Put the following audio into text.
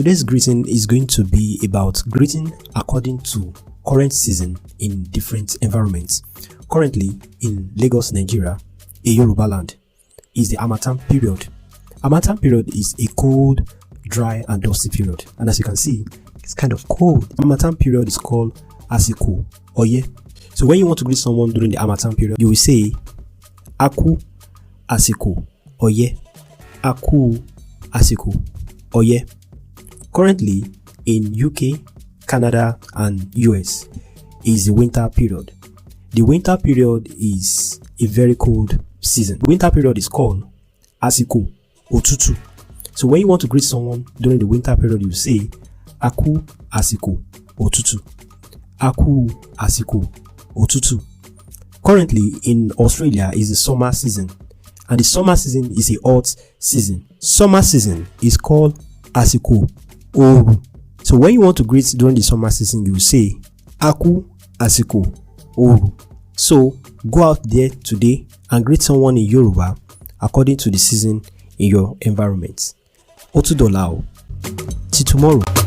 today's greeting is going to be about greeting according to current season in different environments. Currently in Lagos, Nigeria, a Yoruba land, is the harmattan period. Harmattan period is a cold, dry and dusty period, and as you can see, it's kind of cold. Harmattan period is called Asiko Oye. So when you want to greet someone during the harmattan period, you will say Aku Asiko Oye. Aku Asiko Oye. Currently in UK, Canada and US is the winter period. The winter period is a very cold season. The winter period is called Asiko Otutu. So when you want to greet someone during the winter period, you say Aku Asiko Otutu. Aku Asiko Otutu. Currently in Australia is the summer season, and the summer season is a hot season. Summer season is called Asiko Oru. So when you want to greet during the summer season, you say Aku Asiko Oru. So go out there today and greet someone in Yoruba according to the season in your environment. Otudola o. Till tomorrow.